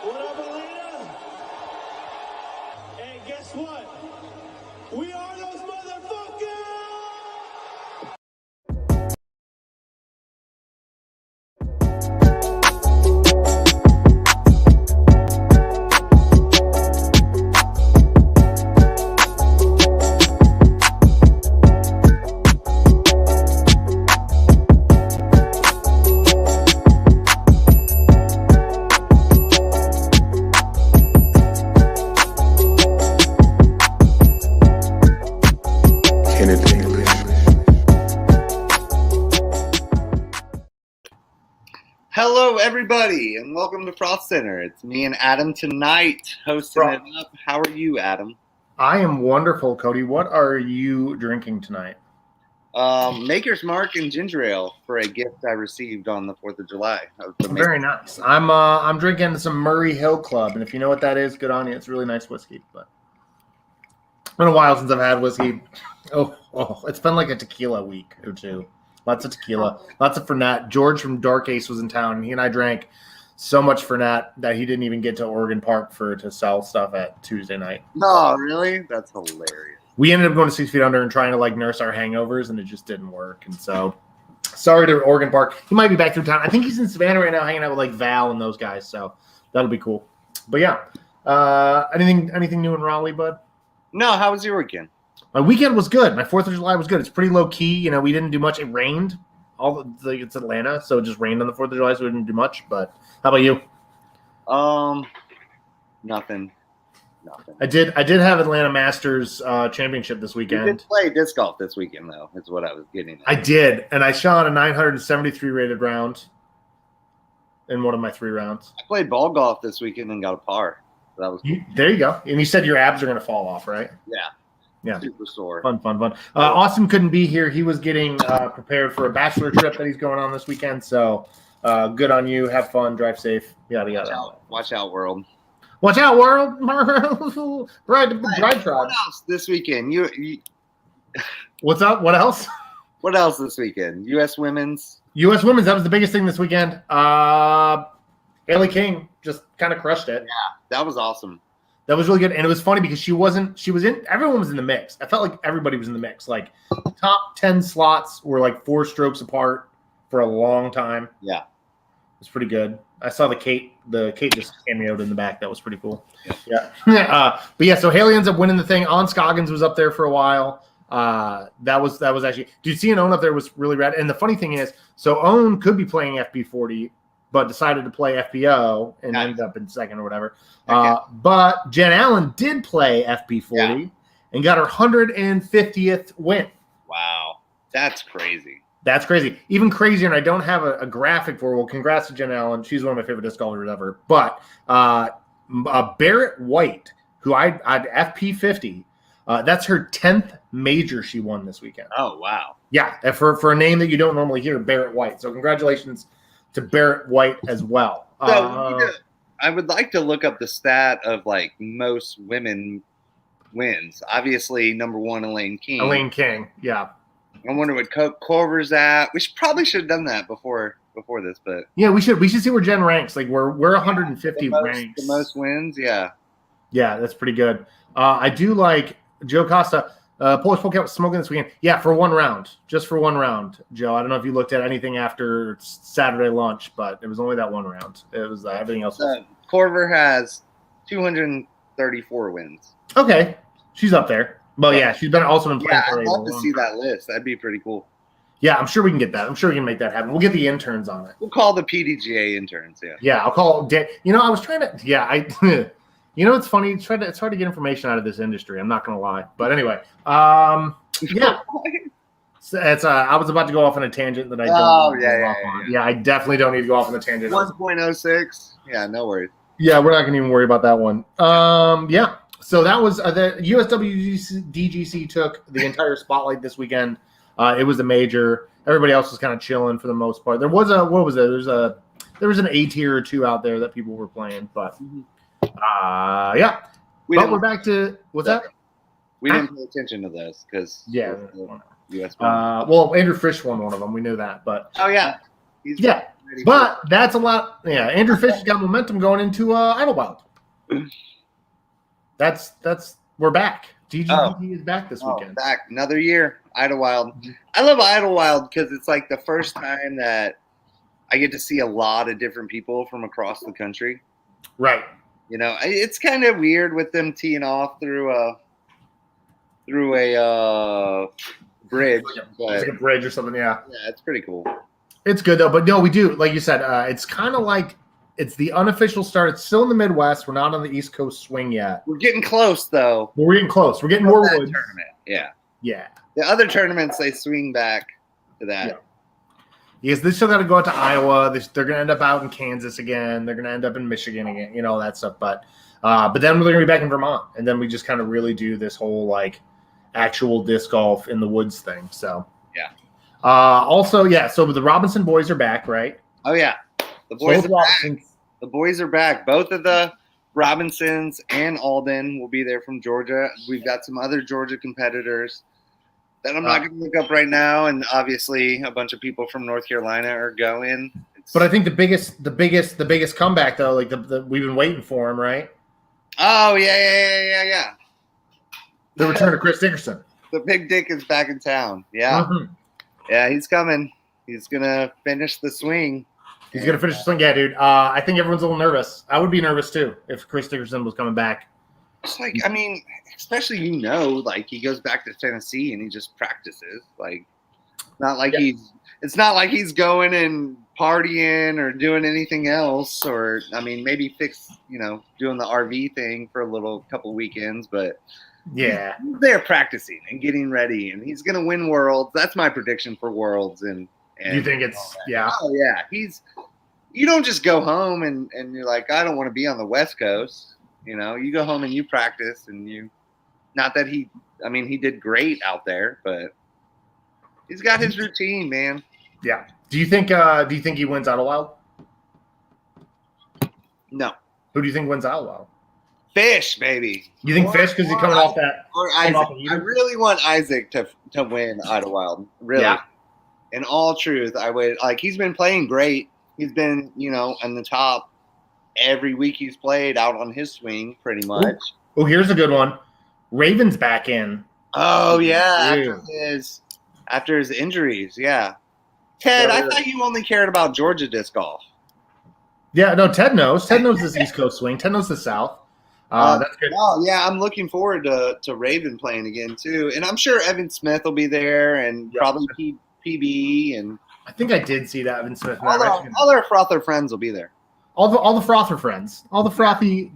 What up, Atlanta? Hey, guess what? We are those motherfuckers! Hello, everybody, and welcome to Frolfcenter. It's me and Adam tonight hosting it up. How are you, Adam? I am wonderful, Cody. What are you drinking tonight? Maker's Mark and ginger ale for a gift I received on the 4th of July. Very nice. I'm drinking some Murray Hill Club, and if you know what that is, good on you. It's really nice whiskey. But it's been a while since I've had whiskey. Oh, it's been like a tequila week or two. Lots of tequila, lots of Fernet. George from Dark Ace was in town, and he and I drank so much Fernet that he didn't even get to Oregon Park to sell stuff at Tuesday night. Oh, really? That's hilarious. We ended up going to 6 Feet Under and trying to nurse our hangovers, and it just didn't work. And so, sorry to Oregon Park. He might be back through town. I think he's in Savannah right now, hanging out with Val and those guys. So that'll be cool. But yeah, anything new in Raleigh, bud? No. How was your weekend? My weekend was good. My 4th of July was good. It's pretty low key. We didn't do much. It rained. It's Atlanta, so it just rained on the 4th of July, so we didn't do much. But how about you? Nothing. I did have Atlanta Masters Championship this weekend. You did play disc golf this weekend, though. Is what I was getting at. I did, and I shot a 973 rated round in one of my 3 rounds. I played ball golf this weekend and got a par. So that was cool. There you go. And you said your abs are going to fall off, right? Yeah, super sore. Fun. Austin couldn't be here. He was getting prepared for a bachelor trip that he's going on this weekend. So good on you. Have fun. Drive safe. Yada yada. Watch out, world. Watch out, world. Bride tribe. What else this weekend? You. What's up? What else? What else this weekend? U.S. Women's. That was the biggest thing this weekend. Haley King just kind of crushed it. Yeah, that was awesome. That was really good. And it was funny because everyone was in the mix. I felt like everybody was in the mix. Top 10 slots were 4 strokes apart for a long time. Yeah. It was pretty good. I saw the Kate just cameoed in the back. That was pretty cool. Yeah. But yeah, so Haley ends up winning the thing. On Scoggins was up there for a while. That was actually, do you see an Own up there was really rad. And the funny thing is, so Own could be playing FP40, but decided to play FPO and ended up in second or whatever. Okay. But Jen Allen did play FP40 and got her 150th win. Wow. That's crazy. That's crazy. Even crazier, and I don't have a graphic for her. Well, congrats to Jen Allen. She's one of my favorite disc golfers ever. But Barrett White, who I FP50, that's her 10th major she won this weekend. Oh, wow. Yeah, for a name that you don't normally hear, Barrett White. So congratulations to Barrett White as well. So I would like to look up the stat of most women wins. Obviously, number 1, Elaine King. Yeah. I wonder what Corver's at. We probably should have done that before this, but yeah, we should see where Jen ranks. We're 150 ranks. The most wins, yeah. Yeah, that's pretty good. I do like Joe Costa. Polish Polecat was smoking this weekend. Yeah, for 1 round. Just for 1 round, Joe. I don't know if you looked at anything after Saturday lunch, but it was only that 1 round. It was everything else. Corver has 234 wins. Okay. She's up there. Well, yeah, she's also been playing for I'd love to see that list. That'd be pretty cool. Yeah, I'm sure we can get that. I'm sure we can make that happen. We'll get the interns on it. We'll call the PDGA interns, yeah. Yeah, I'll call I was trying to it's funny. It's hard to get information out of this industry. I'm not going to lie. But anyway, yeah. I was about to go off on a tangent that I don't. Oh, yeah. Yeah, I definitely don't need to go off on a tangent. 1.06. Yeah, no worries. Yeah, we're not going to even worry about that one. Yeah. So that was the USWDGC took the entire spotlight this weekend. It was a major. Everybody else was kind of chilling for the most part. There was there was an A tier or 2 out there that people were playing, but yeah. We're back to what's that? We didn't pay attention to this because US. Well, Andrew Frisch won one of them. We knew that, but oh yeah, But that's a lot. Yeah, Andrew Fish has got momentum going into Idlewild. We're back. DGPT is back this weekend. Back another year. Idlewild. I love Idlewild because it's like the first time that I get to see a lot of different people from across the country. Right. You know, it's kind of weird with them teeing off through a bridge. It's like a bridge or something. Yeah. Yeah, it's pretty cool. It's good though, but no, we do, like you said, it's kind of like it's the unofficial start. It's still in the Midwest. We're not on the East Coast swing yet. We're getting close though. We're getting close. We're getting more woods. Tournament. Yeah. Yeah. The other tournaments they swing back to that. Yeah. Yes, they still got to go out to Iowa. They're going to end up out in Kansas again. They're going to end up in Michigan again. You know, all that stuff. But then they're going to be back in Vermont, and then we just kind of really do this whole like actual disc golf in the woods thing. So yeah. Also, yeah. So the Robinson boys are back, right? Oh yeah, the boys are back. The boys are back. Both of the Robinsons and Alden will be there from Georgia. We've got some other Georgia competitors that I'm not going to look up right now, and obviously a bunch of people from North Carolina are going. But I think the biggest comeback though, like we've been waiting for him, right? Oh yeah. The return of Chris Dickerson. The big dick is back in town. Yeah, Yeah, he's coming. He's gonna finish the swing. He's gonna finish the swing, yeah, dude. I think everyone's a little nervous. I would be nervous too if Chris Dickerson was coming back. It's like, I mean, especially like he goes back to Tennessee and he just practices. Like, not like it's not like he's going and partying or doing anything else. Or I mean, maybe doing the RV thing for a couple weekends, but yeah, he's there practicing and getting ready, and he's gonna win Worlds. That's my prediction for Worlds. And you think it's yeah? Oh yeah, you don't just go home and you're like, I don't want to be on the West Coast. You know, you go home and you practice, and not that he did great out there, but he's got his routine, man. Yeah. Do you think he wins Idlewild? No. Who do you think wins Idlewild? Fish, baby. You think Fish because he's coming off that? Or Isaac. I really want Isaac to win Idlewild. Really. Yeah. In all truth, I would. Like, he's been playing great. He's been, in the top every week he's played out on his swing, pretty much. Oh, here's a good one. Raven's back in. Oh yeah, after his injuries, yeah. Ted, I thought you only cared about Georgia disc golf. Yeah, no, Ted knows. Ted knows this East Coast swing. Ted knows the South. That's good. Oh yeah, I'm looking forward to Raven playing again too, and I'm sure Evan Smith will be there, and probably PB, and I think I did see that Evan Smith. All our frother friends will be there. All the frother friends, all the frothy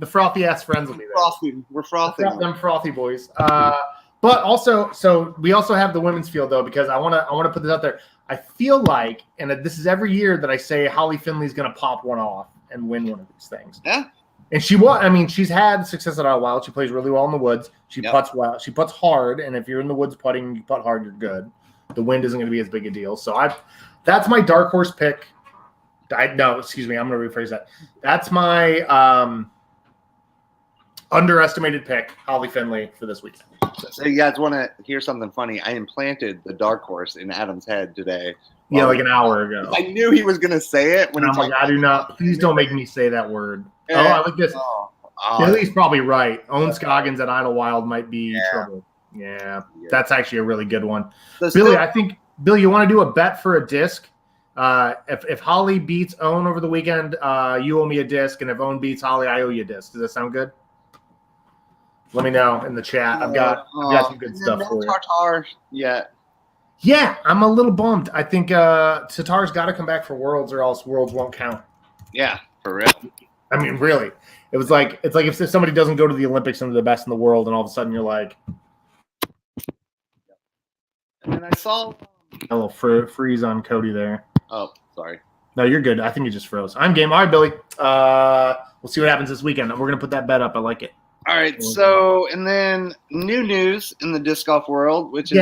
ass friends will be there. We're frothy. Them frothy boys. But also, so we also have the women's field though, because I want to put this out there. I feel like, and this is every year that I say Holly Finley's going to pop one off and win one of these things. Yeah. And she's had success at Idlewild. She plays really well in the woods. She putts well. She putts hard, and if you're in the woods putting, you putt hard, you're good. The wind isn't going to be as big a deal. So that's my dark horse pick. No, excuse me. I'm going to rephrase that. That's my underestimated pick, Holly Finley, for this weekend. So you guys want to hear something funny? I implanted the dark horse in Adam's head today. Yeah, like an hour ago. I knew he was going to say it. When I'm like, I do not. Please don't make me say that word. I like this. Billy's probably right. Owen Scoggins at Idlewild might be trouble. Yeah, that's actually a really good one. So Billy, I think, Billy, you want to do a bet for a disc? If Holly beats Owen over the weekend, you owe me a disc, and if Owen beats Holly, I owe you a disc. Does that sound good? Let me know in the chat. I've got some good stuff for you. Tatar yet. Yeah, I'm a little bummed. I think Tatar's got to come back for Worlds, or else Worlds won't count. Yeah, for real. I mean, really, it's like if somebody doesn't go to the Olympics and they're the best in the world, and all of a sudden you're like, and then I saw a little freeze on Cody there. Oh, sorry. No, you're good. I think it just froze. I'm game. All right, Billy. We'll see what happens this weekend. We're gonna put that bet up. I like it. All right. So, and then new news in the disc golf world, which is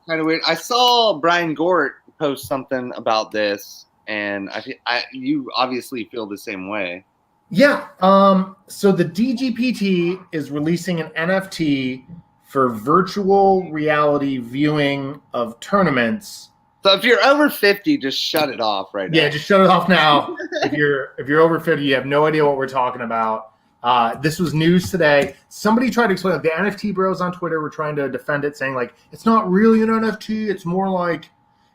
kind of weird. I saw Brian Gort post something about this, and you obviously feel the same way. Yeah. So the DGPT is releasing an NFT for virtual reality viewing of tournaments So if you're over 50, just shut it off right now. Yeah, just shut it off now. If you're over 50, you have no idea what we're talking about. This was news today. Somebody tried to explain, like, the NFT bros on Twitter were trying to defend it, saying like it's not really an NFT. It's more like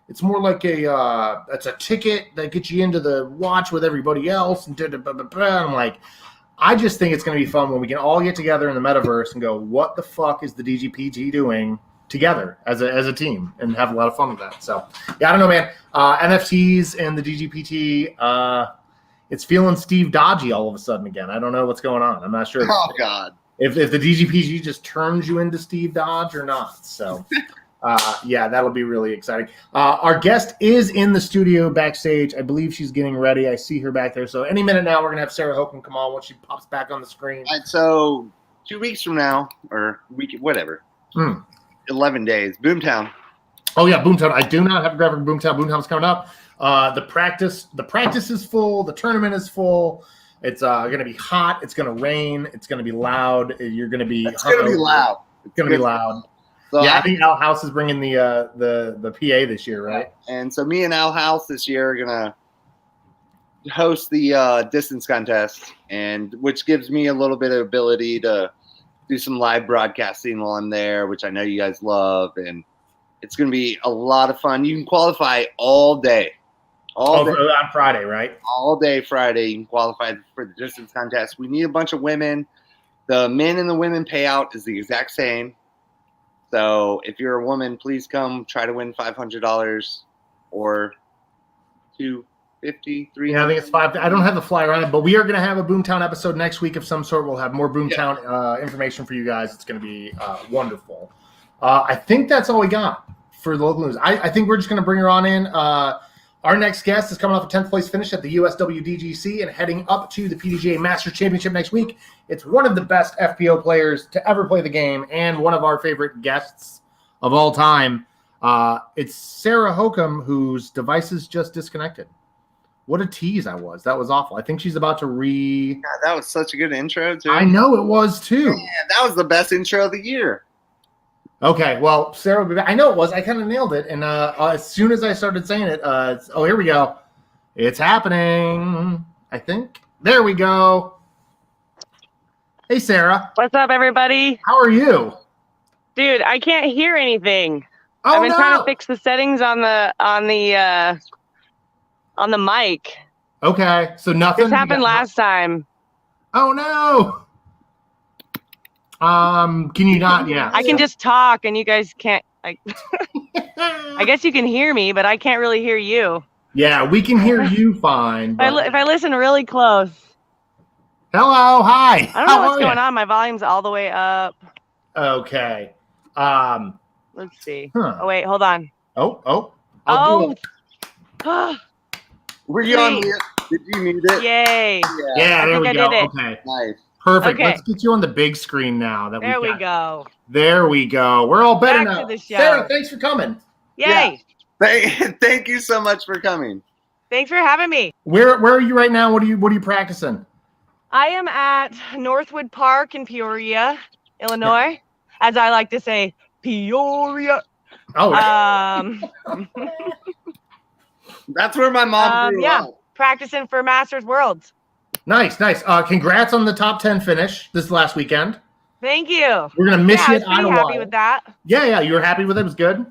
it's a ticket that gets you into the watch with everybody else. And I'm like, I just think it's going to be fun when we can all get together in the metaverse and go, what the fuck is the DGPT doing together as a team, and have a lot of fun with that. So yeah, I don't know, man. NFTs and the DGPT, it's feeling Steve Dodgy all of a sudden again. I don't know what's going on. I'm not sure. Oh God. If the DGPT just turns you into Steve Dodge or not. So yeah, that'll be really exciting. Our guest is in the studio backstage. I believe she's getting ready. I see her back there. So any minute now, we're gonna have Sarah Hokom come on once she pops back on the screen. All right, so 2 weeks from now, or week, whatever. 11 days. Boomtown. Oh yeah, Boomtown. I do not have a graphic Boomtown. Boomtown's coming up. The practice is full. The tournament is full. It's going to be hot. It's going to rain. It's going to be loud. You're going to be. It's going to be loud. It's going to be loud. So yeah, I think Al House is bringing the PA this year, right? And so me and Al House this year are going to host the distance contest, and which gives me a little bit of ability to do some live broadcasting while I'm there, which I know you guys love, and it's going to be a lot of fun. You can qualify all day. All day on Friday, right? All day Friday, you can qualify for the distance contest. We need a bunch of women. The men and the women payout is the exact same. So if you're a woman, please come try to win $500 or $250, $300. Yeah, I think it's $5. I don't have the flyer on it, but we are going to have a Boomtown episode next week of some sort. We'll have more Boomtown information for you guys. It's going to be wonderful. I think that's all we got for the local news. I think we're just going to bring her on in. Our next guest is coming off a 10th place finish at the USWDGC and heading up to the PDGA Masters Championship next week. It's one of the best FPO players to ever play the game and one of our favorite guests of all time. It's Sarah Hokom, whose devices just disconnected. What a tease I was. That was awful. I think she's about to God, that was such a good intro, too. I know it was, too. Man, that was the best intro of the year. Okay, well, Sarah will be back. I know it was. I kind of nailed it. And as soon as I started saying it, here we go. It's happening, I think. There we go. Hey, Sarah. What's up, everybody? How are you? Dude, I can't hear anything. Oh, I've been trying to fix the settings on the mic. Okay, so nothing. This happened last time. Oh, no. Can you not? Yeah. I can just talk and you guys can't. I guess you can hear me, but I can't really hear you. Yeah, we can hear you fine. If I listen really close. Hello, hi. I don't know what's going on. My volume's all the way up. Okay. Let's see. Oh, wait, hold on. Oh. Were you on mute? Did you mute it? Yay. Yeah, there we go. Okay. Nice. Perfect. Okay. Let's get you on the big screen now. There we go. There we go. We're all better now. To the show. Sarah, thanks for coming. Yay. Yeah. Thank you so much for coming. Thanks for having me. Where are you right now? What are you practicing? I am at Northwood Park in Peoria, Illinois. As I like to say, Peoria. Oh. That's where my mom grew up. Practicing for Masters Worlds. Nice. Congrats on the top 10 finish this last weekend. Thank you. We're gonna miss you. I was pretty happy with that. Yeah. You were happy with it. It was good.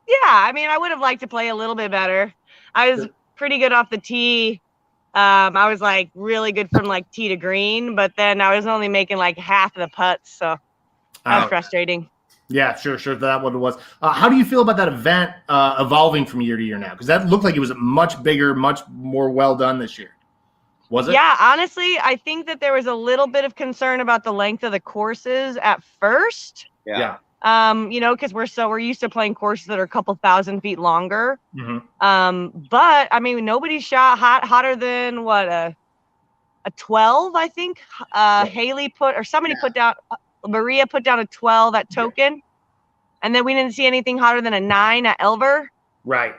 Yeah, I mean, I would have liked to play a little bit better. I was pretty good off the tee. I was like really good from like tee to green, but then I was only making like half of the putts, so that was frustrating. Yeah, sure. That's what it was. How do you feel about that event evolving from year to year now? Because that looked like it was much bigger, much more well done this year. Was it? Yeah, honestly, I think that there was a little bit of concern about the length of the courses at first. Yeah. Because we're used to playing courses that are a couple thousand feet longer. Mm-hmm. But I mean, nobody shot hotter than what a 12, I think. Haley Maria put down a 12 at Token, and then we didn't see anything hotter than a 9 at Elver. Right.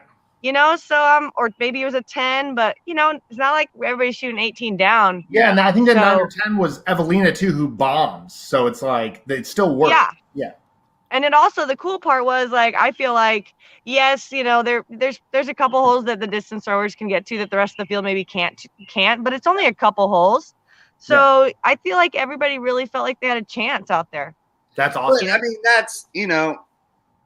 So or maybe it was a 10, but it's not like everybody's shooting 18 down. Yeah, and I think that 9 or 10 was Evelina too, who bombs. So it's like it still works. Yeah. And it also, the cool part was like, I feel like, yes, you know, there's a couple holes that the distance throwers can get to that the rest of the field maybe can't, but it's only a couple holes. So I feel like everybody really felt like they had a chance out there. That's awesome. But, I mean, that's, you know,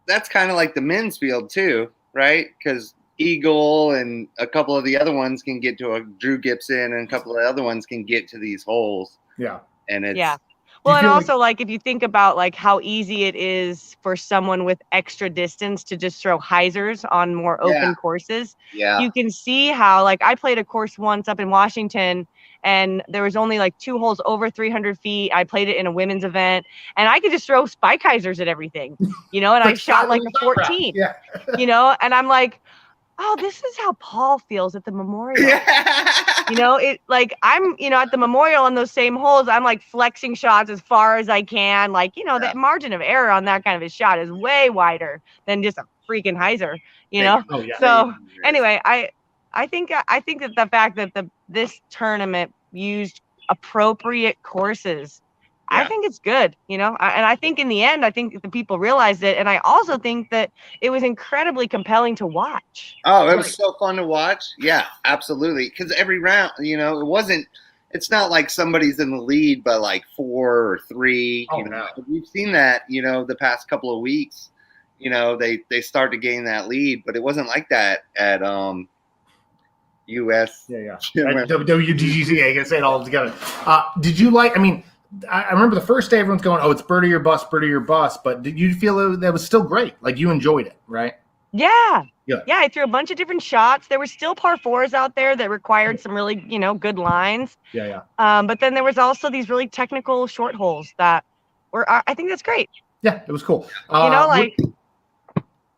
that's kind of like the men's field too, right? Because Eagle and a couple of the other ones can get to a Drew Gibson, and a couple of the other ones can get to these holes. Yeah. And it's well, and also like if you think about like how easy it is for someone with extra distance to just throw hyzers on more open courses, you can see how, like, I played a course once up in Washington, and there was only like 2 holes over 300 feet. I played it in a women's event, and I could just throw spike hyzers at everything, you know, and I shot like a 14, you know, and I'm like, oh, this is how Paul feels at the Memorial. You know, it like I'm, you know, at the Memorial on those same holes, I'm like flexing shots as far as I can. Like, you know, the margin of error on that kind of a shot is way wider than just a freaking hyzer, you know? Oh, yeah. So anyway, I think that the fact that this tournament used appropriate courses, I think it's good, you know, and I think in the end, I think the people realized it. And I also think that it was incredibly compelling to watch. Oh, it was so fun to watch. Yeah, absolutely. Because every round, you know, it's not like somebody's in the lead by like 4 or 3. Oh, you know, no. we've seen that, you know, the past couple of weeks, you know, they start to gain that lead, but it wasn't like that at US. At WDGC, I can say it all together. Did you like, I mean, I remember the first day everyone's going, oh, it's birdie or bust, but did you feel that was still great? Like you enjoyed it, right? Yeah, I threw a bunch of different shots. There were still par 4s out there that required some really, you know, good lines. But then there was also these really technical short holes that were, I think that's great. Yeah, it was cool. You know, like.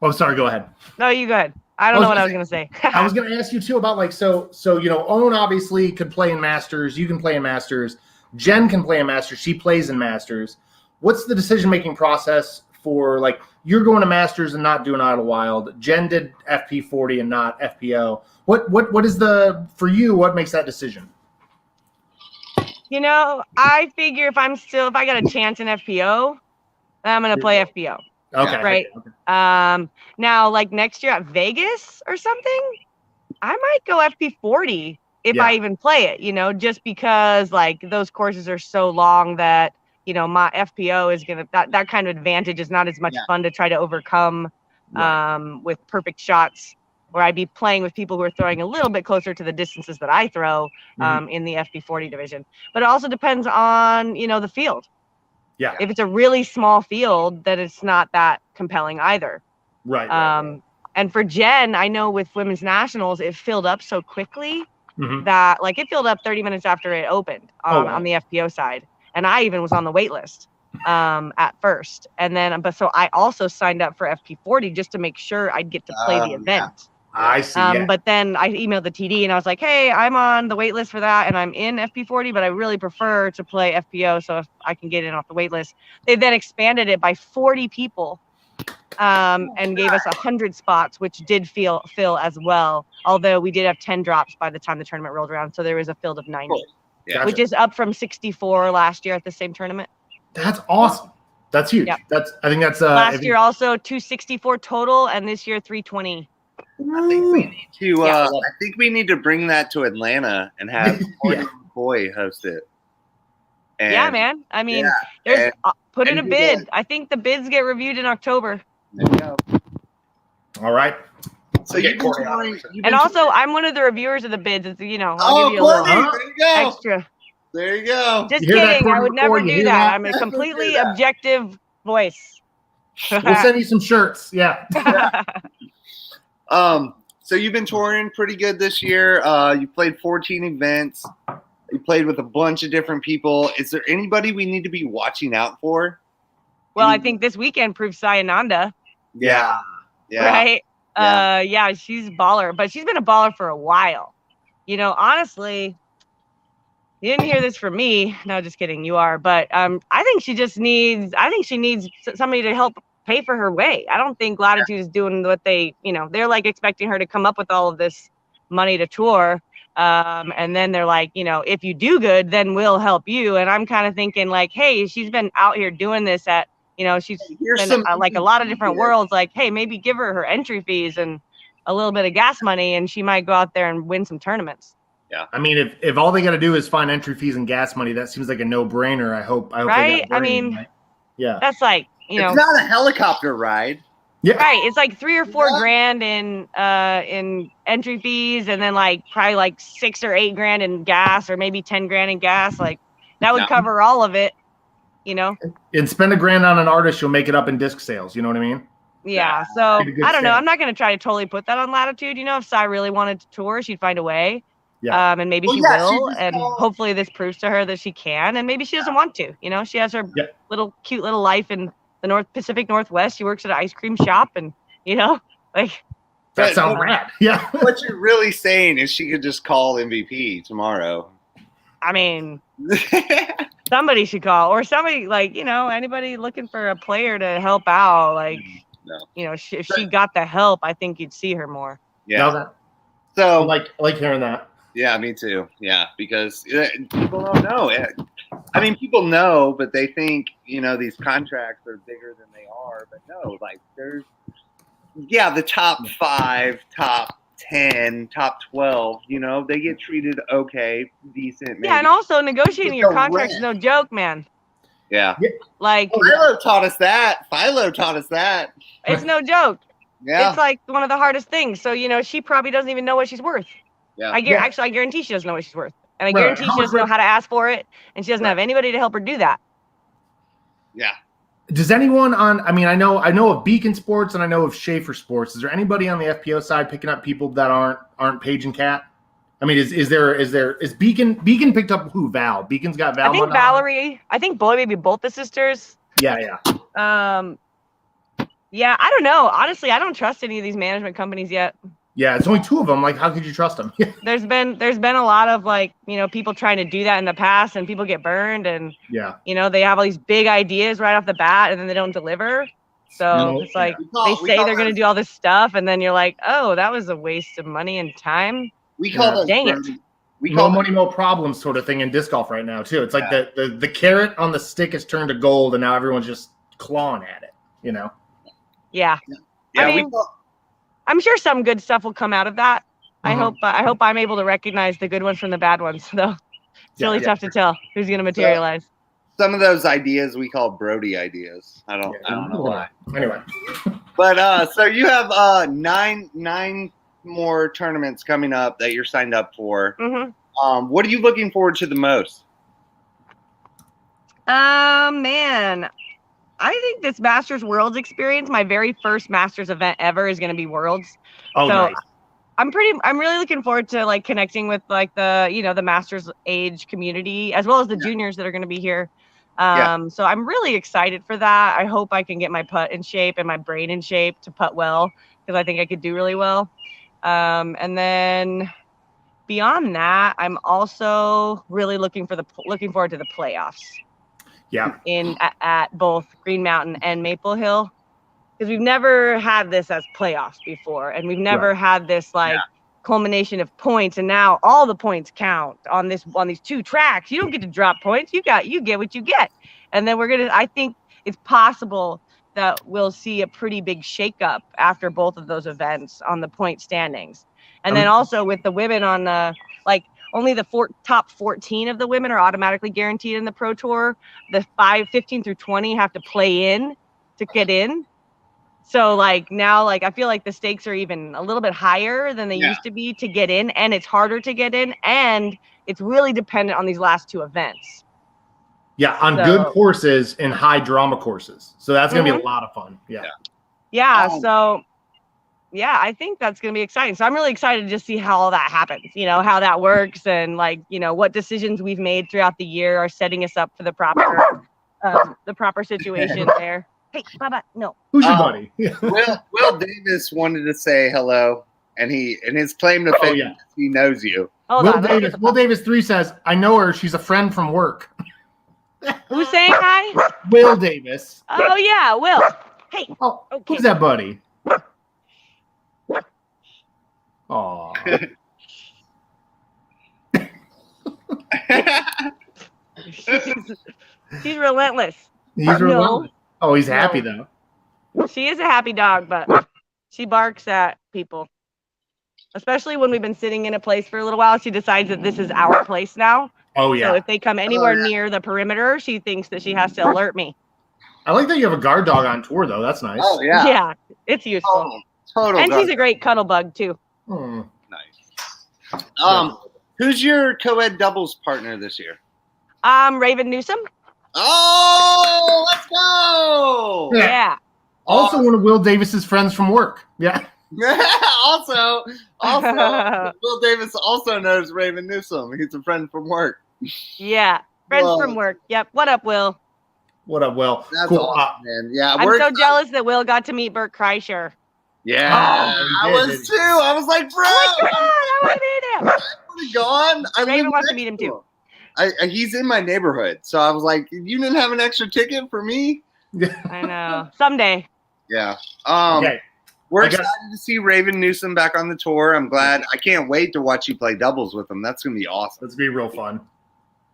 Oh, sorry, go ahead. No, you go ahead. I don't know what I was going to say. I was going to ask you too about like, so, you know, Owen obviously could play in Masters. You can play in Masters. Jen can play in Masters. She plays in Masters. What's the decision-making process for, like, you're going to Masters and not doing Idlewild? Jen did FP40 and not FPO. What is for you, what makes that decision? You know, I figure if I got a chance in FPO, then I'm going to play FPO. Okay. Right. Okay. Now, like next year at Vegas or something, I might go FP40 if I even play it, you know, just because like those courses are so long that, you know, my FPO is going to, that kind of advantage is not as much fun to try to overcome with perfect shots, where I'd be playing with people who are throwing a little bit closer to the distances that I throw in the FP40 division. But it also depends on, you know, the field. Yeah. If it's a really small field, then it's not that compelling either. Right. And for Jen, I know with women's nationals, it filled up so quickly that like it filled up 30 minutes after it opened on the FPO side. And I even was on the wait list at first. And then, but so I also signed up for FP40 just to make sure I'd get to play the event. I see. But then I emailed the TD and I was like, hey, I'm on the wait list for that and I'm in FP40, but I really prefer to play FPO. So if I can get in off the wait list. They then expanded it by 40 people and gave us 100 spots, which did fill as well. Although we did have 10 drops by the time the tournament rolled around. So there was a field of 90, which is up from 64 last year at the same tournament. That's awesome. That's huge. Yep. I think that's last year also 264 total and this year 320. I think we need to. I think we need to bring that to Atlanta and have Boy host it. And, yeah, man. I mean, there's put in a bid. I think the bids get reviewed in October. There you go. All right. So and also, I'm one of the reviewers of the bids. It's, you know, I'll give you a little there you go. extra. There you go. Just kidding. I would never do that. I'm a completely objective voice. We'll send you some shirts. Yeah. So you've been touring pretty good this year. You played 14 events. You played with a bunch of different people. Is there anybody we need to be watching out for? Well, I think this weekend proves Sayananda. Yeah. Right? Yeah, she's a baller, but she's been a baller for a while. You know, honestly, you didn't hear this from me. No, just kidding. You are. But I think she needs somebody to help pay for her way. I don't think Latitude is doing what they, you know, they're like expecting her to come up with all of this money to tour. And then they're like, you know, if you do good, then we'll help you. And I'm kind of thinking like, hey, she's been out here doing this at You know, she's Here's been some like a lot of different ideas. worlds. Like, hey, maybe give her entry fees and a little bit of gas money, and she might go out there and win some tournaments. Yeah. I mean, if all they got to do is find entry fees and gas money, that seems like a no-brainer. I hope Right? They got a brain, I mean, right? Yeah. That's like, you know, It's not a helicopter ride. Yeah. right. It's like 3 or 4 Yeah. grand in entry fees, and then like probably like 6 or 8 grand in gas, or maybe 10 grand in gas. Like that would Yeah. cover all of it, you know? And spend $1,000 on an artist, you'll make it up in disc sales. You know what I mean? Yeah. So Pretty good I don't know. sale. I'm not going to try to totally put that on Latitude. You know, if Sai really wanted to tour, she'd find a way. Yeah. And maybe Well, she yeah, she will. just And called- hopefully this proves to her that she can. And maybe she doesn't want to. You know, she has her Yeah. little cute little life in the Pacific Northwest. She works at an ice cream shop, and, you know, like, That But- sounds rad. Yeah. What you're really saying is she could just call MVP tomorrow. I mean, somebody should call, or somebody, like, you know, anybody looking for a player to help out. Like, No. you know, if she got the help, I think you'd see her more. Yeah. No, I So like hearing that. yeah, me too. Yeah, because people don't know. I mean, people know, but they think, you know, these contracts are bigger than they are. But no, like there's, the top 5, top 10, top 12. You know, they get treated okay, decent. Maybe. Yeah, and also negotiating It's your a contract is rent. no joke, man. Yeah. Like, Philo taught us that. Philo taught us that. it's no joke. Yeah. It's like one of the hardest things. So, you know, she probably doesn't even know what she's worth. Yeah. Actually, I guarantee she doesn't know what she's worth. And I Right. guarantee she doesn't know how to ask for it. And she doesn't Right. have anybody to help her do that. Yeah. Does anyone I know of Beacon Sports and I know of Schaefer Sports. Is there anybody on the FPO side picking up people that aren't Paige and Kat? I mean, is Beacon picked up who? Val? Beacon's got Val. I think Mondale? Valerie, maybe both the sisters. Yeah. Yeah, I don't know. Honestly, I don't trust any of these management companies yet. Yeah, it's only 2 of them. Like, how could you trust them? There's been a lot of, like, you know, people trying to do that in the past, and people get burned, and, Yeah. you know, they have all these big ideas right off the bat, and then they don't deliver. So No, it's like We call- they we say call they're going to those- do all this stuff, and then you're like, oh, that was a waste of money and time. We call Yeah. those Dang it. Brody- We No call money, no problem sort of thing in disc golf right now too. It's like Yeah. the carrot on the stick has turned to gold, and now everyone's just clawing at it. You know. Yeah. Yeah, I we mean, call, I'm sure some good stuff will come out of that. Mhm. I hope I'm able to recognize the good ones from the bad ones, though. It's Yeah, really yeah. tough to tell who's going to materialize. some of those ideas we call Brody ideas. I don't know why. Anyway, But so you have nine more tournaments coming up that you're signed up for. Mm-hmm. What are you looking forward to the most? Man, I think this Masters Worlds experience, my very first Masters event ever, is going to be Worlds. oh So, nice. I'm really looking forward to, like, connecting with, like, the, you know, the Masters age community, as well as the juniors that are going to be here. So I'm really excited for that. I hope I can get my putt in shape and my brain in shape to putt well, because I think I could do really well. And then beyond that, I'm also really looking forward to the playoffs Yeah. at both Green Mountain and Maple Hill, because we've never had this as playoffs before, and we've never had this, like, culmination of points, and now all the points count on these 2 tracks. You don't get to drop points. You get what you get. And then I think it's possible that we'll see a pretty big shakeup after both of those events on the point standings. And then also with the women on like, only the top 14 of the women are automatically guaranteed in the Pro Tour. The 15 through 20 have to play in to get in. So, like, now, like, I feel like the stakes are even a little bit higher than they used to be to get in, and it's harder to get in, and it's really dependent on these last 2 events. Yeah, on good courses and high drama courses. So that's gonna be a lot of fun. Yeah. Yeah. So, yeah, I think that's gonna be exciting. So I'm really excited to just see how all that happens. You know, how that works, and, like, you know, what decisions we've made throughout the year are setting us up for the proper situation there. Hey, Baba, no. Who's your buddy? Will Davis wanted to say hello, and his claim to fame is he knows you. Hold on. let's get the- Will Davis 3 says, I know her, she's a friend from work. Who's saying hi? Will Davis. Oh, yeah, Will. Hey. Oh, Okay. who's that buddy? Aw. She's relentless. He's No. relentless. Oh, he's happy though. She is a happy dog, but she barks at people. Especially when we've been sitting in a place for a little while, she decides that this is our place now. Oh yeah. So if they come anywhere near the perimeter, she thinks that she has to alert me. I like that you have a guard dog on tour though. That's nice. Oh yeah. Yeah, it's useful. Total. And she's a great cuddle bug too. Nice. Who's your co-ed doubles partner this year? Raven Newsom. Oh, let's go! Yeah. Also one of Will Davis's friends from work. Yeah. also, Will Davis also knows Raven Newsom. He's a friend from work. Yeah, friends from work. Yep. What up, Will? What up, Will? That's cool. Awesome, man. Yeah, I'm so jealous that Will got to meet Bert Kreischer. Yeah, I was too. I was like, bro, Oh my God, I want to meet him. I would have gone. Raven wants to meet him too. He's in my neighborhood, so I was like, you didn't have an extra ticket for me? I know. Someday. Yeah. Okay. We're excited to see Raven Newsom back on the tour. I'm glad. I can't wait to watch you play doubles with him. That's gonna be awesome. That's gonna be real fun.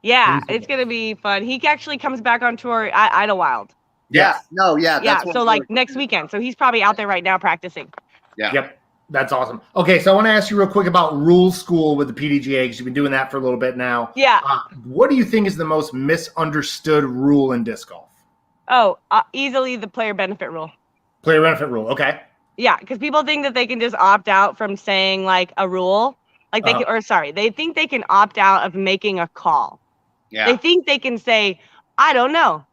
Yeah, it's gonna be fun. He actually comes back on tour at Idlewild. Yeah. No. Yeah. Yeah. So like next weekend. So he's probably out there right now practicing. Yeah. Yep. That's awesome. Okay, so I want to ask you real quick about rule school with the PDGA because you've been doing that for a little bit now. Yeah. What do you think is the most misunderstood rule in disc golf? Oh, easily the player benefit rule. Player benefit rule. Okay. Yeah, because people think that they can just opt out from saying like a rule, like they can, or sorry, they think they can opt out of making a call. Yeah. They think they can say, I don't know.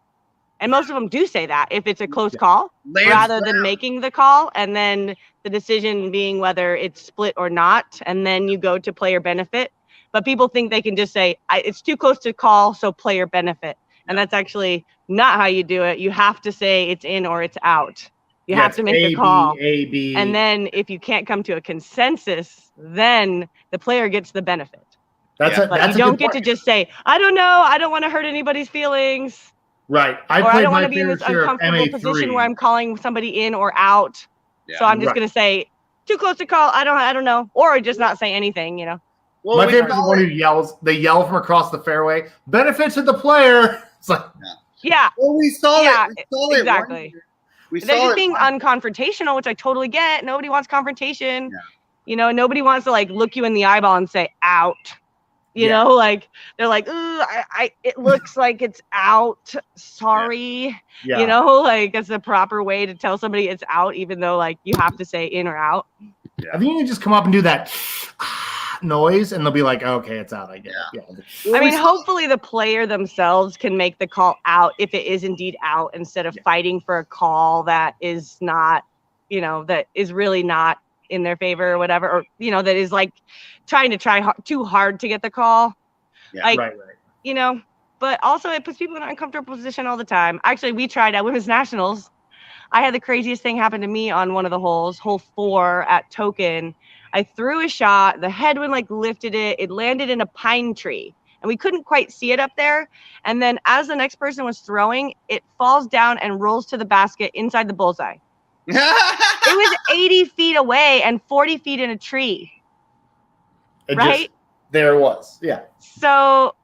And most of them do say that if it's a close call rather than making the call and then the decision being whether it's split or not. And then you go to player benefit. But people think they can just say, it's too close to call, so player benefit. And that's actually not how you do it. You have to say it's in or it's out. You have to make a call. A-B. And then if you can't come to a consensus, then the player gets the benefit. That's you don't get to just say, I don't know. I don't want to hurt anybody's feelings. Right. I don't want to be in this uncomfortable position where I'm calling somebody in or out. Yeah. So I'm just going to say, too close to call. I don't know. Or just not say anything, you know. Well, my favorite is the one who yells. They yell from across the fairway. Benefit to the player. It's like, yeah. Well, we saw it. We saw exactly. They're just being unconfrontational, which I totally get. Nobody wants confrontation. Yeah. You know, nobody wants to like look you in the eyeball and say out. You know, like they're like, ooh, it looks like it's out. Sorry. Yeah. You know, like it's the proper way to tell somebody it's out, even though like you have to say in or out. Yeah. I think you can just come up and do that noise and they'll be like, okay, it's out, I guess. Yeah. I mean, hopefully the player themselves can make the call out if it is indeed out instead of fighting for a call that is not, you know, that is really not in their favor or whatever, or, you know, that is like trying to too hard to get the call. Yeah, like, right. You know, but also it puts people in an uncomfortable position all the time. Actually, we tried at Women's Nationals. I had the craziest thing happen to me on one of the holes, hole 4 at Token. I threw a shot, the headwind like lifted it, it landed in a pine tree and we couldn't quite see it up there. And then as the next person was throwing, it falls down and rolls to the basket inside the bullseye. It was 80 feet away and 40 feet in a tree. Right? There it was. Yeah. So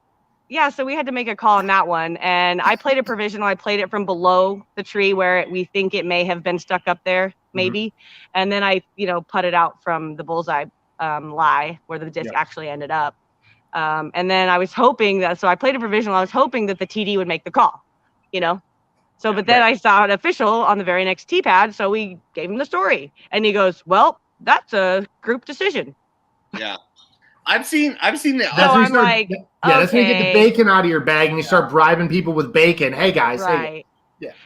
we had to make a call on that one. And I played a provisional. I played it from below the tree where we think it may have been stuck up there, maybe. Mm-hmm. And then I, putted out from the bullseye lie where the disc actually ended up. And then I was hoping so I played a provisional. I was hoping that the TD would make the call, So, but then I saw an official on the very next tee pad. So we gave him the story and he goes, well, that's a group decision. Yeah. I've seen that. So I'm like, that's when you get the bacon out of your bag and you start bribing people with bacon. Hey guys. Right.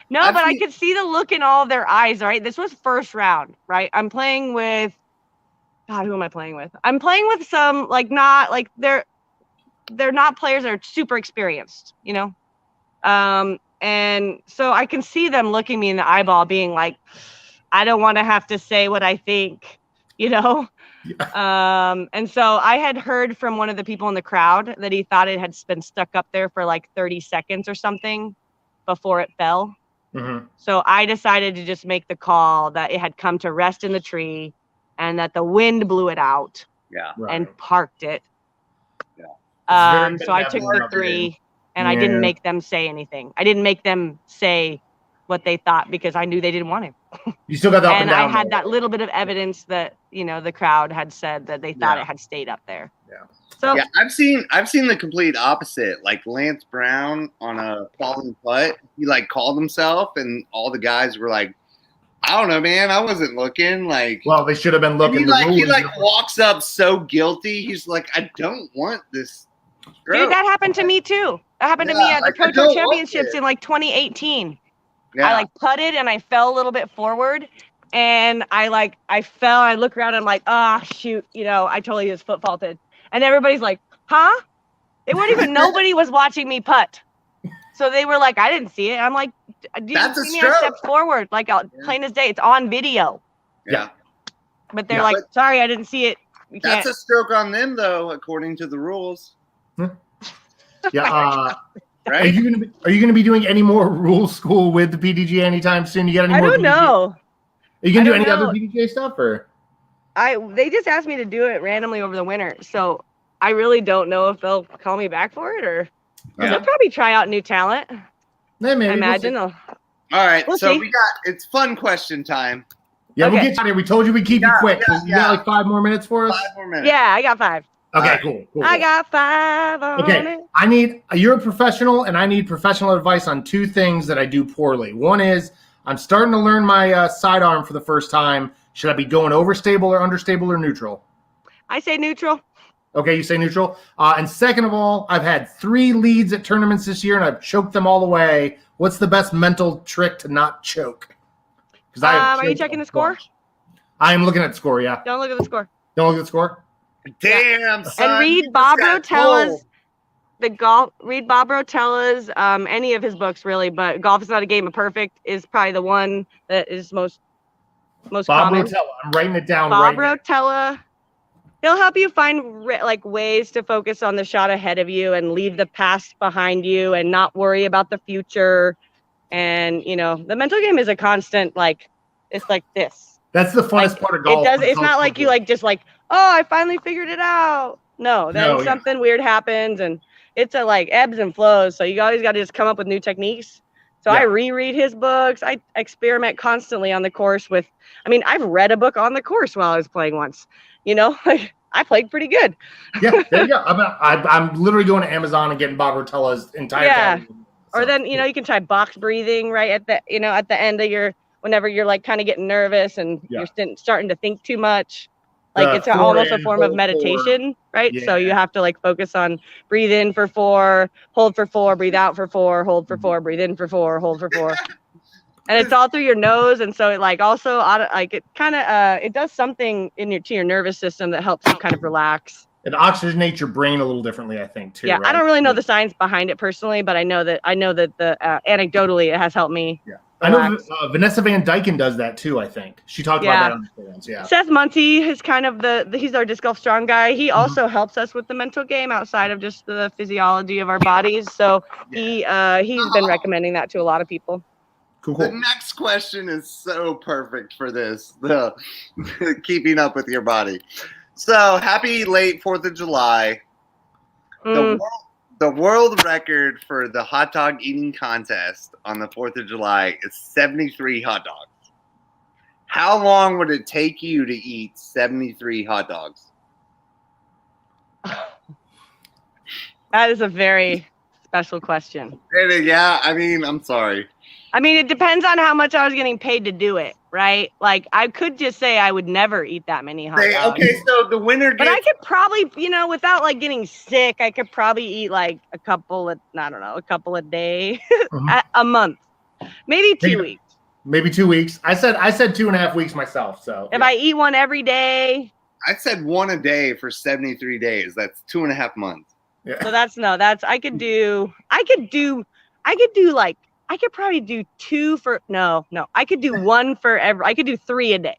No, I could see the look in all of their eyes, right? This was first round, right? I'm playing with, God, who am I playing with? I'm playing with some, they're not players that are super experienced, And so I can see them looking me in the eyeball being like, I don't want to have to say what I think, Yeah. And so I had heard from one of the people in the crowd that he thought it had been stuck up there for like 30 seconds or something before it fell. Mm-hmm. So I decided to just make the call that it had come to rest in the tree and that the wind blew it out and parked it. Yeah. So I took the 3 and I didn't make them say anything. I didn't make them say what they thought because I knew they didn't want him. You still got the up and And down. I had though. that little bit of evidence that, the crowd had said that they thought Yeah. it had stayed up there. Yeah. So Yeah, I've seen the complete opposite. Like Lance Brown on a falling putt, he like called himself, and all the guys were like, "I don't know, man. I wasn't looking." Like, Well, they should have been and looking. he walks up so guilty. He's like, "I don't want this." dude, that happened to me too. That happened to me Yeah, at the like, Pro I Tour don't want Championships it. in like 2018. Yeah. I like putted and I fell a little bit forward, and I fell. I look around and I'm like, shoot, I totally just foot faulted, and everybody's like, huh? They weren't even. Nobody was watching me putt, so they were like, I didn't see it. I'm like, did you That's a see me? stroke. I stepped forward, like plain as day. It's on video. Yeah. But they're Yeah. like, sorry, I didn't see it. You That's can't. a stroke on them, though, according to the rules. Yeah. Are Right? you gonna be doing any more rules school with the PDGA anytime soon? You got any I more? don't know. Are you gonna do I any don't other know. PDGA stuff or? They just asked me to do it randomly over the winter, so I really don't know if they'll call me back for it or Yeah. they'll probably try out new talent. Yeah, maybe. I imagine. We'll see. All right. We'll So see. it's fun question time. Yeah, we'll Okay. get out of here. We told you we'd keep you quick. yeah, You got like 5 more minutes for us? 5 more minutes. Yeah, I got 5. Okay, Alright. cool. I got 5 on Okay, it. you're a professional, and I need professional advice on 2 things that I do poorly. One is I'm starting to learn my sidearm for the first time. Should I be going overstable or understable or neutral? I say neutral. Okay, you say neutral. And second of all, I've had 3 leads at tournaments this year, and I've choked them all away. What's the best mental trick to not choke? Because Are you checking the score? I am looking at the score, yeah. Don't look at the score. Don't look at the score? Damn, son. And read you Bob just got Rotella's read Bob Rotella's any of his books really, but Golf is Not a Game of Perfect is probably the one that is most Bob common. Rotella. I'm writing it down Bob right Rotella. He'll help you find ways to focus on the shot ahead of you and leave the past behind you and not worry about the future. And the mental game is a constant, it's like this. That's the funnest part of golf. It's not like you oh, I finally figured it out. No, then something weird happens and it's ebbs and flows. So you always got to just come up with new techniques. So I reread his books. I experiment constantly on the course I've read a book on the course while I was playing once. I played pretty good. Yeah, there you go. I'm literally going to Amazon and getting Bob Rotella's entire volume. Or then, you can try box breathing right at the end of whenever you're kind of getting nervous and you're starting to think too much. It's almost a form of meditation, right? Yeah. So you have to focus on breathe in for 4, hold for 4, breathe out for 4, hold for 4, breathe in for 4, hold for 4. And it's all through your nose. And so it also it kind of, it does something to your nervous system that helps you kind of relax. It oxygenates your brain a little differently, I think, too. Yeah, right? I don't really know the science behind it personally, but I know that the anecdotally it has helped me. Yeah, I know Vanessa Van Dyken does that too. I think she talked about that on the forums. Yeah, Seth Munty is kind of he's our disc golf strong guy. He also helps us with the mental game outside of just the physiology of our bodies. So he's been recommending that to a lot of people. Cool. The next question is so perfect for this. The keeping up with your body. So happy late 4th of July. The world record for the hot dog eating contest on the 4th of July is 73 hot dogs. How long would it take you to eat 73 hot dogs? That is a very special question. Yeah, I'm sorry. It depends on how much I was getting paid to do it, right? I could just say I would never eat that many hot dogs. Okay, so the winner gets... But I could probably, without getting sick, I could probably eat a couple a day, a month, maybe 2 weeks. Maybe 2 weeks. I said 2.5 weeks myself. So if I eat one every day, I said one a day for 73 days. That's 2.5 months. Yeah. so I could probably do 2 for I could do 1 for every. I could do 3 a day.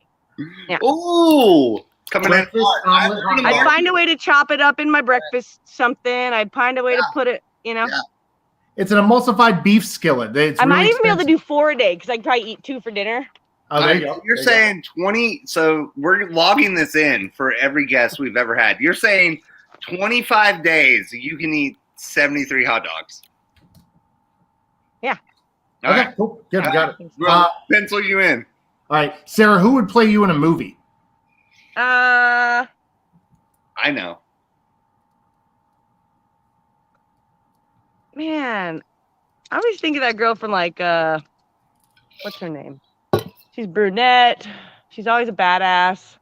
Yeah. Ooh, coming in Breakfast, hot. omelet, I'd find a way to chop it up in my breakfast something. I'd find a way to put it, Yeah. It's an emulsified beef skillet. I might even be able to do 4 a day because I could probably eat 2 for dinner. Oh, there you go. You're saying 20. So we're logging this in for every guest we've ever had. You're saying 25 days you can eat 73 hot dogs. Yeah. All Okay, right. cool. Good, we got it. We'll pencil you in. All right, Sarah, who would play you in a movie? I know. Man, I always think of that girl from like what's her name? She's brunette. She's always a badass.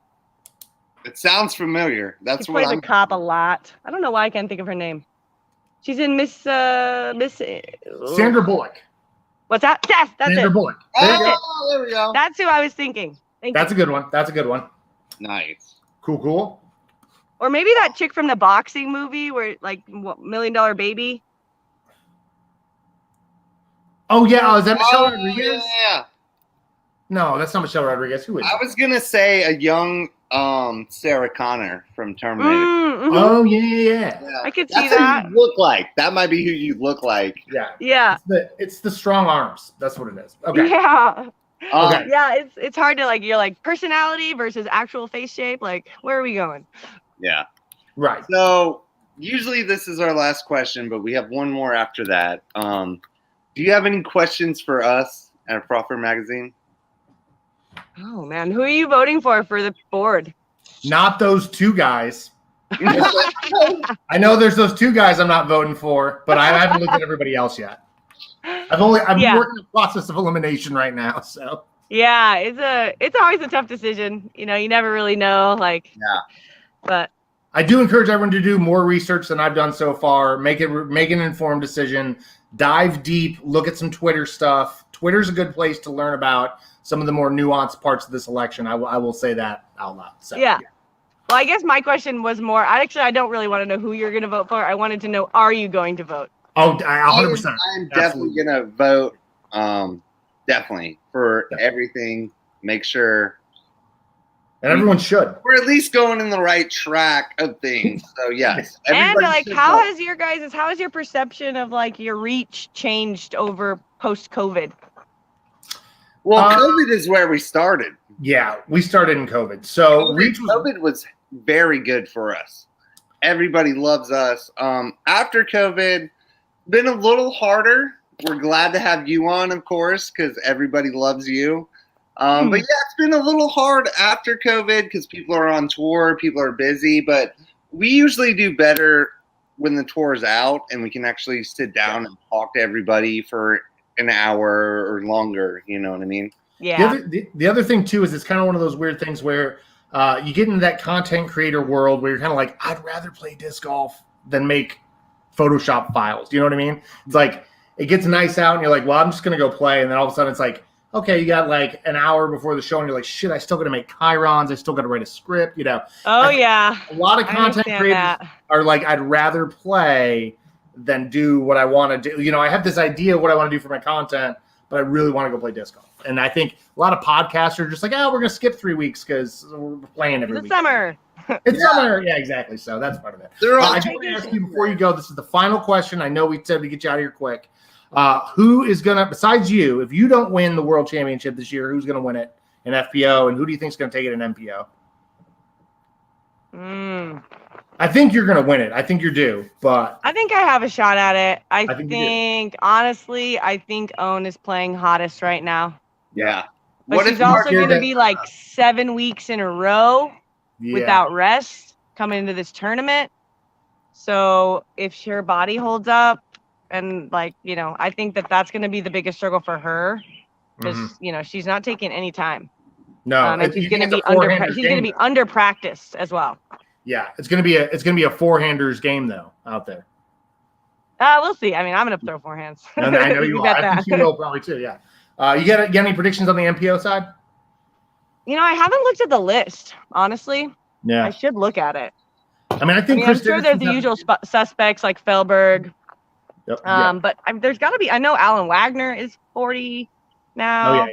It sounds familiar. That's She what plays a cop a lot. I don't know why I can't think of her name. She's in Miss Sandra Bullock. What's that? Yes, that's Sandra it. Bullock. Oh, there we go. That's who I was thinking. That's a good one. That's a good one. Nice. Cool. Or maybe that chick from the boxing movie where like $1 Million Baby. Oh yeah, is that Michelle Rodriguez? Yeah. No, that's not Michelle Rodriguez. Who is it? I was gonna say a young Sarah Connor from Terminator. Mm-hmm. Oh yeah. I could see That's who that. you look like. That might be who you look like. Yeah. Yeah. It's the strong arms. That's what it is. Okay. Yeah. Okay. Yeah, it's hard to like, you're like personality versus actual face shape. Like, where are we going? Yeah. Right. So usually this is our last question, but we have one more after that. Do you have any questions for us at Frolfcenter Magazine? Oh man, who are you voting for the board? Not those two guys. I know there's those two guys I'm not voting for, but I haven't looked at everybody else yet. I'm working the process of elimination right now. So Yeah, it's always a tough decision. You know, you never really know. Like, Yeah. But I do encourage everyone to do more research than I've done so far. Make an informed decision. Dive deep. Look at some Twitter stuff. Twitter's a good place to learn about some of the more nuanced parts of this election. I will say that out loud. So, yeah. Well, I guess my question was more. I don't really want to know who you're going to vote for. I wanted to know, are you going to vote? Oh, 100%. I'm definitely going to vote. Definitely for everything. Make sure. And everyone should. We're at least going in the right track of things. So yes. And like, how vote. has your perception of like your reach changed over post-COVID? Well, COVID is where we started. Yeah, we started in COVID. So COVID was very good for us. Everybody loves us. After COVID, been a little harder. We're glad to have you on, of course, because everybody loves you. But yeah, it's been a little hard after COVID because people are on tour, people are busy, but we usually do better when the tour is out and we can actually sit down and talk to everybody for an hour or longer. You know what I mean? Yeah. The other thing too is it's kind of one of those weird things where you get into that content creator world where you're kind of like, I'd rather play disc golf than make Photoshop files. Do you know what I mean? It's like it gets nice out and you're like, well, I'm just gonna go play, and then all of a sudden it's like, okay, you got like an hour before the show and you're like, shit, I still got to make chirons. I still got to write a script, you know. Oh, yeah. A lot of content creators are like, I'd rather play than do what I want to do. You know, I have this idea of what I want to do for my content, but I really want to go play disc golf. And I think a lot of podcasters are just like, oh, we're going to skip 3 weeks because we're playing every week. It's summer. It's summer. Yeah, exactly. So that's part of it. I just want to ask you before you go, this is the final question. I know we said to get you out of here quick. Who is going to, besides you, if you don't win the World Championship this year, who's going to win it in FPO, and who do you think is going to take it in MPO? I think you're going to win it. I think you're due, but I think I have a shot at it. I think honestly, I think Owen is playing hottest right now. Yeah. But she's also going to be like 7 weeks in a row without rest coming into this tournament. So if her body holds up, and like, you know, I think that's going to be the biggest struggle for her because, you know, she's not taking any time. No, and she's going to be under practiced as well. Yeah, it's going to be a four-handers game though out there. We'll see. I mean, I'm going to throw forehands. And I know you are. I think you will probably too. Yeah. You got any predictions on the MPO side? You know, I haven't looked at the list, honestly. Yeah. I should look at it. I mean, I'm sure there's the usual suspects like Felberg. Yep. But there's got to be. I know Alan Wagner is 40 now. Oh yeah.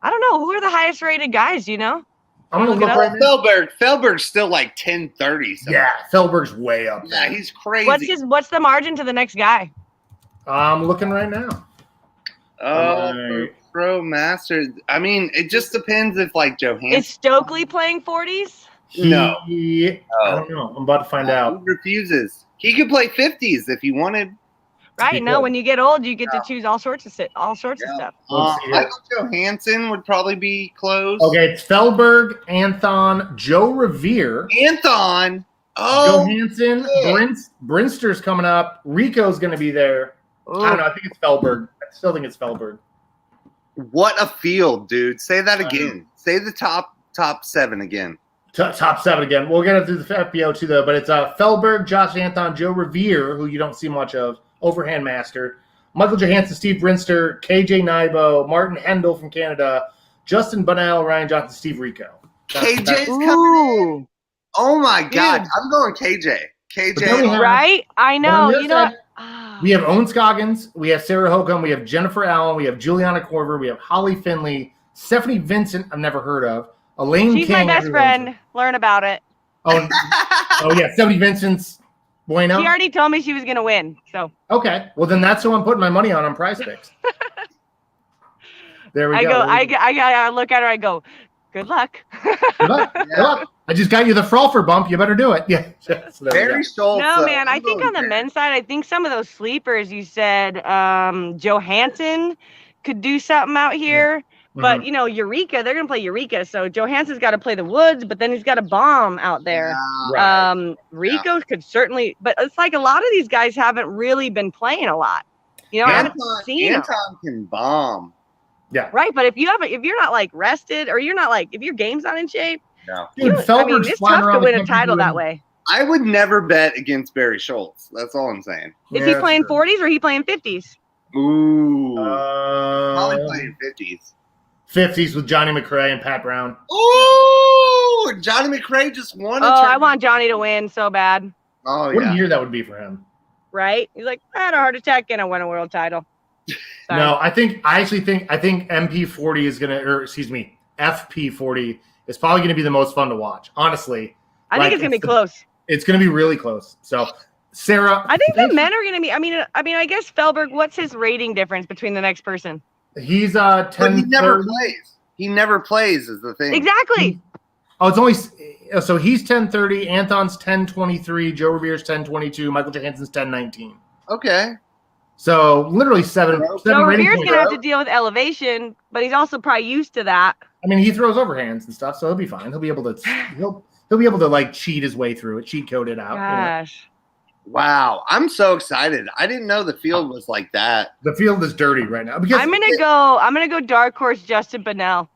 I don't know who are the highest rated guys. You know, I'm gonna look right now. Felberg's still like 1030. Yeah, Felberg's way up. Yeah, he's crazy. What's the margin to the next guy? I'm looking right now. Pro Master. I mean, it just depends if like Johansson is Stokely playing 40s. No, I don't know. I'm about to find out. He refuses. He could play 50s if he wanted. Right? No, when you get old, you get to choose all sorts of of stuff. Let's see here. Michael Johansson would probably be close. Okay, it's Felberg, Anthon, Joe Revere. Anthon. Oh, Johansson, Brinster's coming up. Rico's going to be there. Ooh. I don't know. I think it's Felberg. I still think it's Felberg. what a field, dude. Say that again. Say the top 7 again. Top 7 again. We'll get it through the FBO too, though. But it's Felberg, Josh Anthon, Joe Revere, who you don't see much of, Overhand Master, Michael Johansson, Steve Brinster, KJ Nybo, Martin Hendel from Canada, Justin Bunnell, Ryan Johnson, Steve Rico. KJ's coming in. Oh my God. I'm going KJ. KJ. Right? I know. You know what? We have Owen Scoggins, we have Sarah Hokom, we have Jennifer Allen, we have Juliana Corver, we have Holly Finley, Stephanie Vincent, I've never heard of, Elaine She's King. my best friend. Learn about it. Oh yeah, Stephanie Vincent's bueno. She already told me she was going to win. So okay, well then that's who I'm putting my money on Prize Picks. There we go. I look at her. I go, good luck. Good luck. Good luck. I just got you the Frolfer bump. You better do it. Yeah. So Very Schultz. No, man. I think on the men's side, I think some of those sleepers you said, Johansson could do something out here. Mm-hmm. But, you know, Eureka, they're going to play Eureka. So Johansson's got to play the Woods, but then he's got a bomb out there. Yeah, right. Rico could certainly, but it's like a lot of these guys haven't really been playing a lot. You know, I haven't seen them. Anton can bomb. Yeah. Right. But if you're not like rested or you're not like, if your game's not in shape, no. Dude, it's tough to win a title that way. I would never bet against Barry Schultz. That's all I'm saying. Is he playing 40s or he playing 50s? Ooh. Probably playing 50s. 50s with Johnny McRae and Pat Brown. Ooh, Johnny McRae just won a tournament. I want Johnny to win so bad. Oh, What yeah. a year that would be for him. Right? He's like, I had a heart attack and I won a world title. Sorry. No, I think MP40 is going to, or excuse me, FP40 is probably going to be the most fun to watch. Honestly. I think it's going to be close. It's going to be really close. So, Sarah. I think the men are going to be, I mean, I guess Felberg, what's his rating difference between the next person? He's 10. But he never plays. He never plays is the thing. Exactly. It's only so he's 1030, Anthon's 1023, Joe Revere's 1022, Michael Johansson's 1019. Okay. So literally seven Joe rating Revere's points. gonna have to deal with elevation, but he's also probably used to that. I mean, he throws overhands and stuff, so he'll be fine. He'll be able to like cheat his way through it, cheat code it out. Gosh. Wow, I'm so excited. I didn't know the field was like that. The field is dirty right now because I'm gonna go dark horse Justin Bunnell.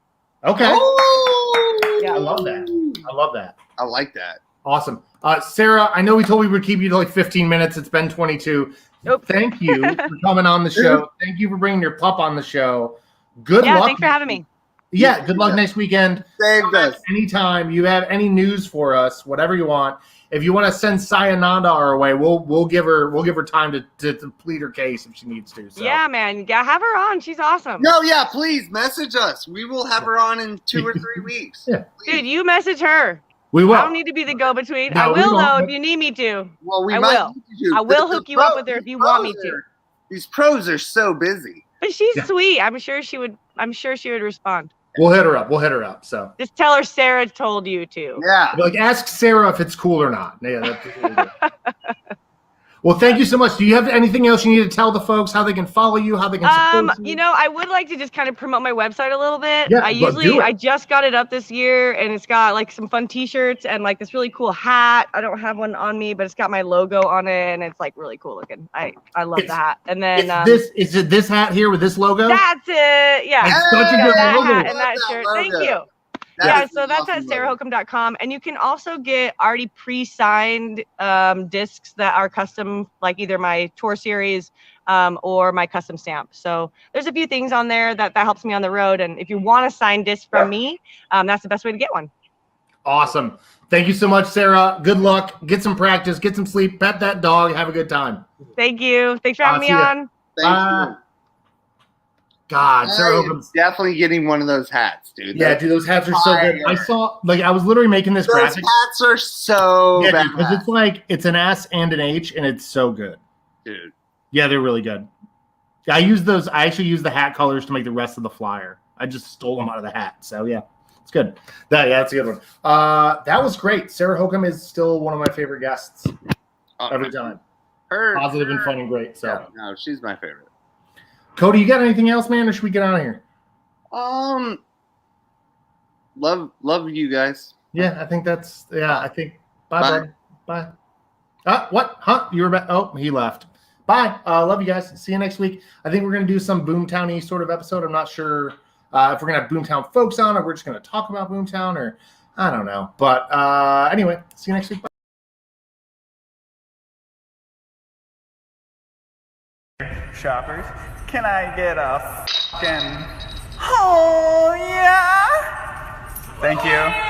Okay. Oh, Yeah, I love that. I like that. Awesome. Sarah, I know we told we would keep you to like 15 minutes. It's been 22. Nope. Thank you for coming on the show. Thank you for bringing your pup on the show. Good luck. Thanks for having me. Yeah, good luck next weekend. Saved us. Anytime you have any news for us, whatever you want. If you want to send Sayananda our way, we'll give her time to plead her case if she needs to. So. Yeah, man. Yeah, have her on. She's awesome. No, yeah, please message us. We will have her on in 2 or 3 weeks. Yeah. Dude, you message her. We will. I don't need to be the go-between. No, I we will, won't. though, if you need me to. Well, we I might will. need you. I will hook you up with her if you want me to. These pros are so busy. But she's sweet. I'm sure she would respond. We'll hit her up. So Just tell her Sarah told you to. Yeah. like, ask Sarah if it's cool or not. Yeah. That's what we'll do. Well, thank you so much. Do you have anything else you need to tell the folks how they can follow you, how they can support you? You know, I would like to just kind of promote my website a little bit. Yeah, I just got it up this year, and it's got like some fun T-shirts and like this really cool hat. I don't have one on me, but it's got my logo on it, and it's like really cool looking. I love the hat. And then is it this hat here with this logo? that's it. Yeah, It's such a good that logo. hat and that shirt. Thank you. So that's at sarahhokom.com, and you can also get already pre-signed discs that are custom, like either my tour series or my custom stamp. So there's a few things on there that helps me on the road, and if you want a signed disc from me, that's the best way to get one. Awesome. Thank you so much, Sarah. Good luck. Get some practice. Get some sleep. Pet that dog. Have a good time. Thank you. Thanks for having me on. Thank you. God, Sarah I'm Hokom's definitely getting one of those hats, dude. Yeah, dude, those hats are so good. I saw, like, I was literally making this Those graphic. hats are so Yeah, bad. because it's like, it's an S and an H, and it's so good. Dude. Yeah, they're really good. I actually use the hat colors to make the rest of the flyer. I just stole them out of the hat. So, yeah, it's good. That's a good one. That was great. Sarah Hokom is still one of my favorite guests every time. positive and fun and great. So yeah, no, she's my favorite. Cody, you got anything else, man, or should we get out of here? Love you guys. Yeah, I think that's I think bye. Bud. Bye. What? Huh? You were back. Oh, he left. Bye. Love you guys. See you next week. I think we're gonna do some Boomtown-y sort of episode. I'm not sure if we're gonna have Boomtown folks on, or we're just gonna talk about Boomtown, or I don't know. But anyway, see you next week. Bye. Shoppers, can I get a fucking oh yeah? Thank you.